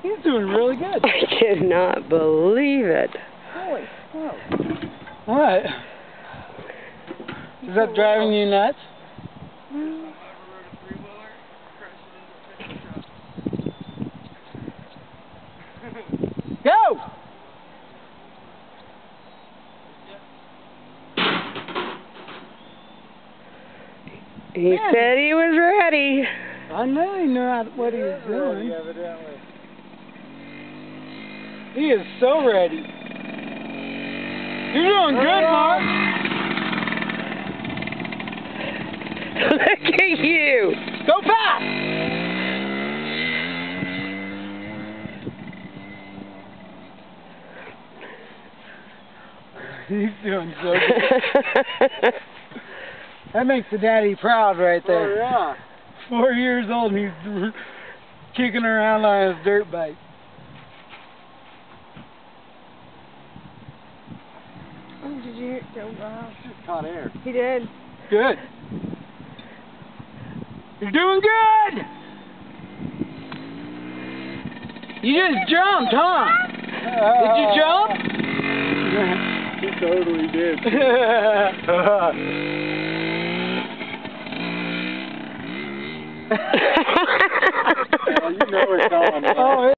He's doing really good. I cannot believe it. Holy smokes. What? Is that driving you nuts? Go! He said he was ready. I know he knew what he was doing. Evidently. He is so ready. You're doing good, Mark. Look at you. Go fast! He's doing so good. That makes the daddy proud right there. Oh, yeah. 4 years old and he's kicking around on his dirt bike. Oh, did you hear? Oh, wow. Just caught air. He did. Good. You're doing good! You just jumped, huh? Did you jump? He totally did. You know it's on. Oh,